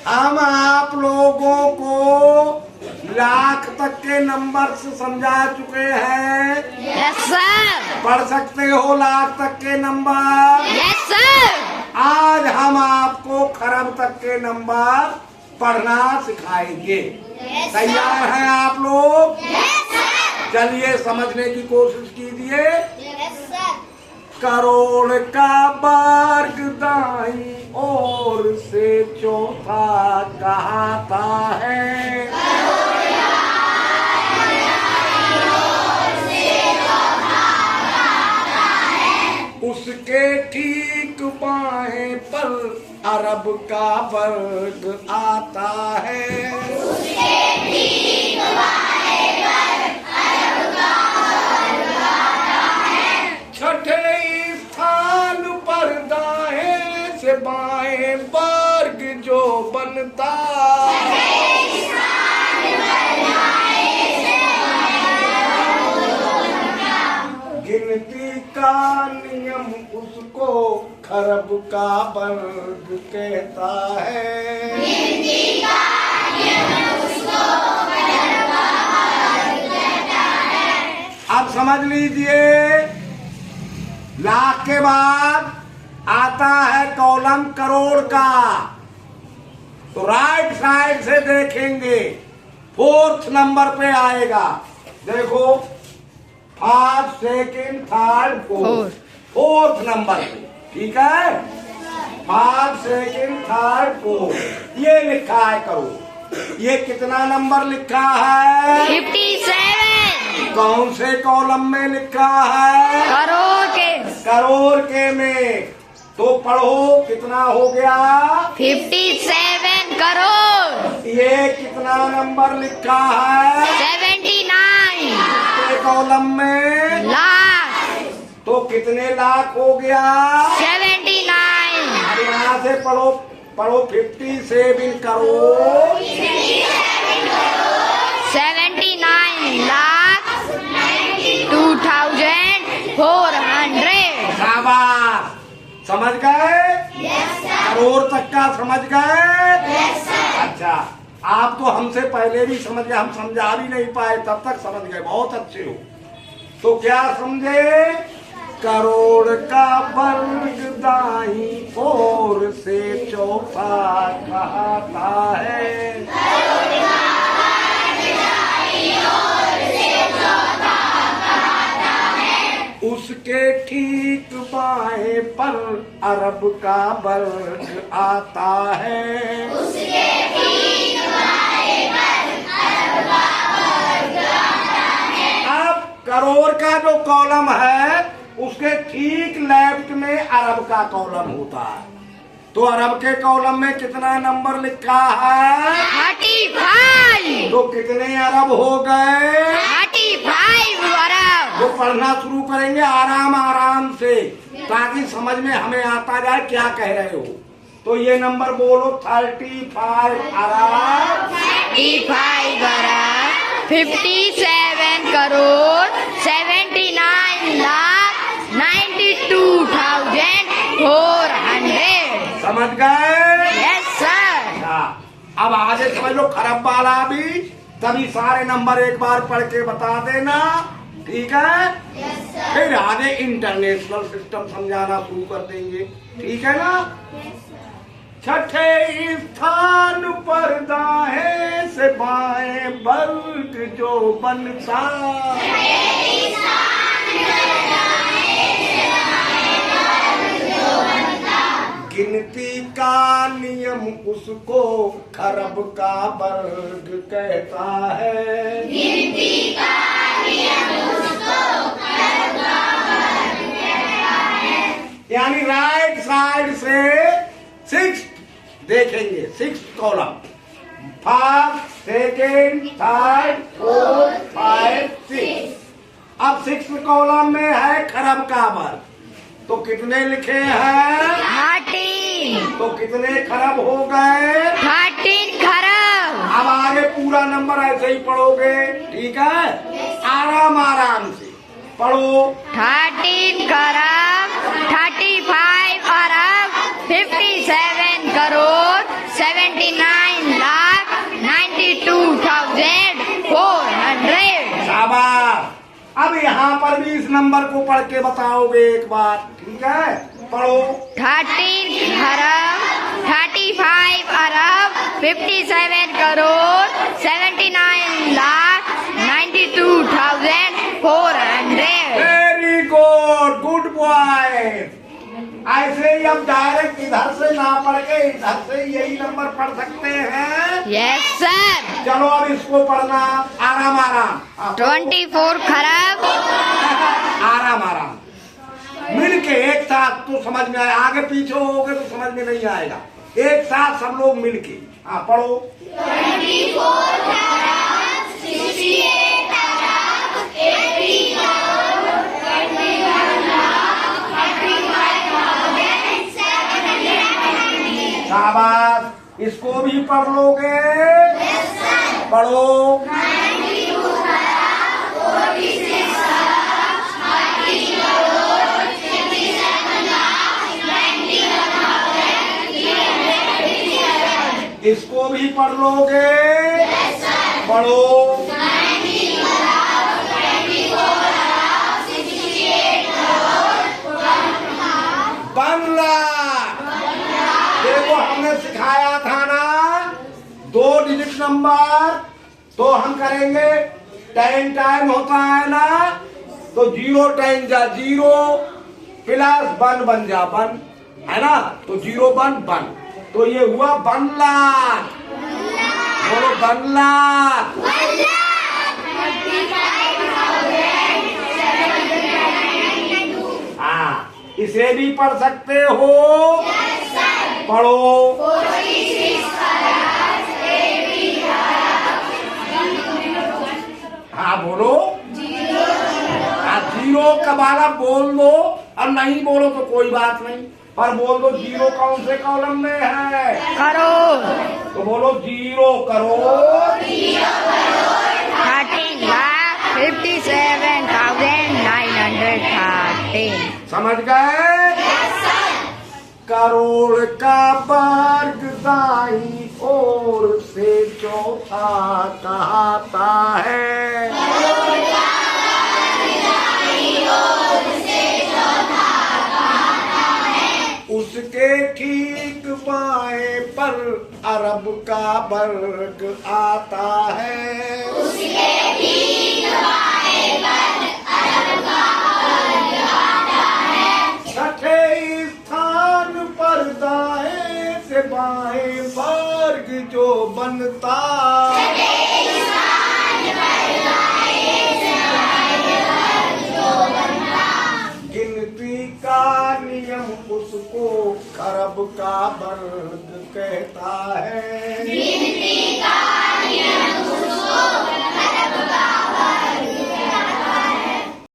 हम आप लोगों को लाख तक के नंबर से समझा चुके हैं। Yes sir. पढ़ सकते हो लाख तक के नंबर? Yes sir. आज हम आपको खरब तक के नंबर पढ़ना सिखाएंगे। तैयार हैं आप लोग? Yes sir. चलिए समझने की कोशिश कीजिए। Yes sir. करोड़ का वर्ग दाईं ओर से चौथा कहता है। उसके ठीक बाएं पर अरब का वर्ग आता है। उसके ठीक बाएं पर अरब का वर्ग आता है। छठे स्थान पर दाएं से बाएं वर्ग जो बनता है। गिनती का नियम उसको खरब का वर्ग कहता है। गिनती का नियम उसको खरब का वर्ग कहता है। अब समझ लीजिए, लाख के बाद आता है कॉलम करोड़ का। तो राइट साइड से देखेंगे, फोर्थ नंबर पे आएगा। देखो, first second third fourth number पे, ठीक है। फर्स्ट सेकंड थर्ड फोर्थ ये लिखा है करोड़। ये कितना नंबर लिखा है? 57। कौन से कॉलम में लिखा है? करोड़ के में। तो पढ़ो, कितना हो गया? 57 करोड़। ये कितना नंबर लिखा है? 79 के कॉलम में लाख। तो कितने लाख हो गया? 79। अब यहाँ से पढ़ो 57 करोड़ 79 लाख 2400। शाबाश, समझ गए? करोड़ तक का समझ गए? अच्छा, आप तो हमसे पहले भी समझ गए, हम समझा भी नहीं पाए तब तक समझ गए। बहुत अच्छे हो। तो क्या समझे? करोड़ का वर्ग दाईं ओर से चौथा कहता है। उसके ठीक बाएं पर अरब का वर्ग आता है। उसके ठीक बाएं पर अरब का वर्ग आता है। अब करोड़ का जो कॉलम है उसके ठीक लेफ्ट में अरब का कॉलम होता है। तो अरब के कॉलम में कितना नंबर लिखा है? 35। तो कितने अरब हो गए? 35 अरब। वो पढ़ना शुरू करेंगे आराम आराम से, ताकि समझ में हमें आता जाए क्या कह रहे हो। तो ये नंबर बोलो, 35 अरब। 35 अरब 57 करोड़ 79 लाख 92,400। समझ गए? Yes sir. अच्छा, अब आगे समझ लो खरब वाला भी। तभी सारे नंबर एक बार पढ़ के बता देना, ठीक है? फिर आगे इंटरनेशनल सिस्टम समझाना शुरू कर देंगे, ठीक है ना? छठे स्थान पर दाएं से बाएं वर्ग जो बनता, गिनती का नियम उसको खरब का वर्ग कहता है। गिनती का नियम उसको खरब का वर्ग कहता है। यानी राइट साइड से 6 देखेंगे, 6 column, first second third fourth 5 6। अब 6 कॉलम में है खरब का वर्ग। तो कितने लिखे हैं? 13। तो कितने खरब हो गए? 13 खरब। अब आगे पूरा नंबर ऐसे ही पढ़ोगे, ठीक है? आराम आराम से पढ़ो। 13 खरब 35 अरब 57 करोड़ 79 यहाँ पर भी इस नंबर को पढ़ के बताओगे एक बार, ठीक है? पढ़ो। 13 खरब 35 अरब 57 crore 79 lakh 92,400। Very good, good boy. ऐसे ही अब डायरेक्ट इधर से ना पढ़ के इधर से यही नंबर पढ़ सकते हैं। Yes sir. चलो अब इसको पढ़ना, आराम आराम। 24 खरब आराम आराम मिल के एक साथ तो समझ में आए, आगे पीछे होगे तो समझ में नहीं आएगा। एक साथ सब लोग मिल के हाँ पढ़ो। 24 खरब 68 अरब 80 करोड़ 21 लाख 35,790। शाबाश, इसको भी पढ़ लोगे? पढ़ो। 92 खरब 46 अरब 30 करोड़ 57 लाख 91,337। इसको भी पढ़ लोगे? पढ़ो। 90 खरब 24 अरब 68 करोड़ 1 लाख। देखो हमने सिखाया था ना 2 डिजिट नंबर, तो हम करेंगे 10 टाइम होता है ना, तो 0 10 जा 0 प्लस 1 बन जा 1, है ना? तो 0 1 1, तो ये हुआ 1 लाख। बोलो 1 लाख। हाँ, इसे भी पढ़ सकते हो। पढ़ो। 46 खरब 80 हाँ बोलो। हाँ 0 का वाला बोल दो, और नहीं बोलो तो कोई बात नहीं, पर बोल दो 0 कौन से कॉलम में है? करोड़। तो बोलो 0 करोड़ 13 लाख 57,913। समझ गए? करोड़ का वर्ग दाई ओर से चौथा कहता है। उसके ठीक बाएं पर अरब का वर्ग आता है। उसके ठीक बाएं पर अरब का वर्ग आता है। छठे स्थान पर दाएं से बाएं वर्ग जो बनता, गिनती का नियम उसको खरब का वर्ग कहता है। गिनती